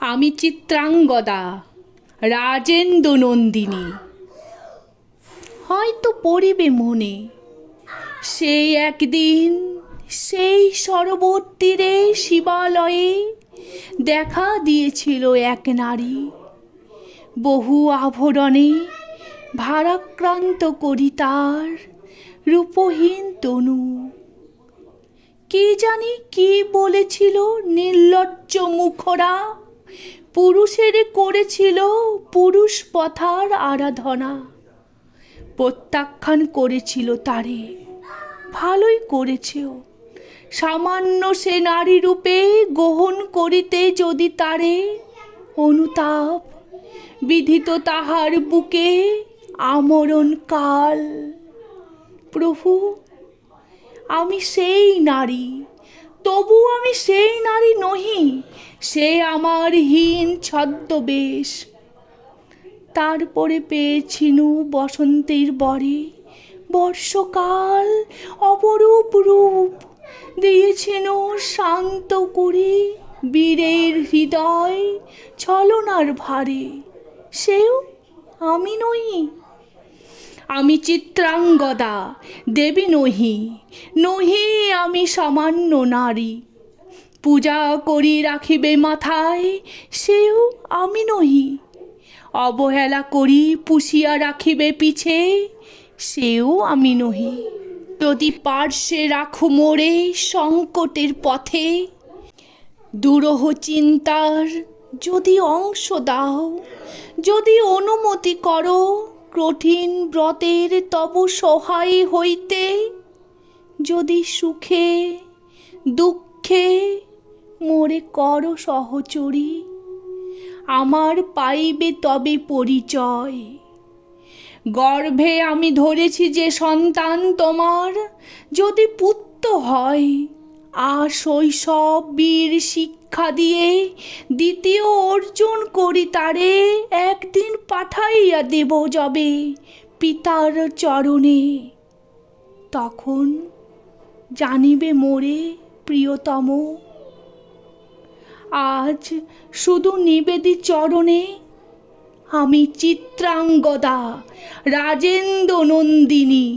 আমি চিত্রাঙ্গদা, রাজেন্দ্র নন্দিনী। হয়তো পড়িবে মনে সেই একদিন, সেই সরোবর তীরে শিবালয়ে দেখা দিয়েছিল এক নারী, বহু আভরণে ভারাক্রান্ত করি তার রূপহীন তনু। কি জানি কি বলেছিল নির্লজ্জ মুখরা, পুরুষের করেছিল পুরুষ পথার আরাধনা। প্রত্যাখ্যান করেছিল তারে, ভালোই করেছেও। সামান্য সে নারী রূপে গ্রহণ করিতে যদি তারে অনুতাপ বিধিত তাহার বুকে আমরণ কাল। প্রভু, আমি সেই নারী, তবু আমি সেই নারী নহি, সে আমার হীন ছদ্মবেশ। তারপরে পেয়েছিনু বসন্তের বরে বর্ষকাল অপরূপ রূপ, দিয়েছিনু শান্ত করে বীরের হৃদয় ছলনার ভারে, সেও আমি নহি। আমি চিত্রাঙ্গদা, দেবী নহি, নহি আমি সামান্য নারী। পূজা করি রাখিবে মাথায়, সেও আমি নহি। অবহেলা করি পুষিয়া রাখিবে পিছে, সেও আমি নহি। যদি পার্শ্বে রাখো মোরে সংকটের পথে, দুরূহ চিন্তার যদি অংশ দাও, যদি অনুমতি করো কঠিন ব্রতের তব সহায় হইতে, যদি সুখে দুঃখে মোরে করো সহচরী, আমার পাইবে তবে পরিচয়। গর্ভে আমি ধরেছি যে সন্তান তোমার, যদি পুত্র হয় শৈশব বীর শিক্ষা দিয়ে দ্বিতীয় অর্জন করি তারে একদিন পাঠাইয়া দেব যবে পিতার চরণে। তখন জানিবে মোরে প্রিয়তম, আজ শুধু নিবেদি চরণে আমি চিত্রাঙ্গদা, রাজেন্দ্র নন্দিনী।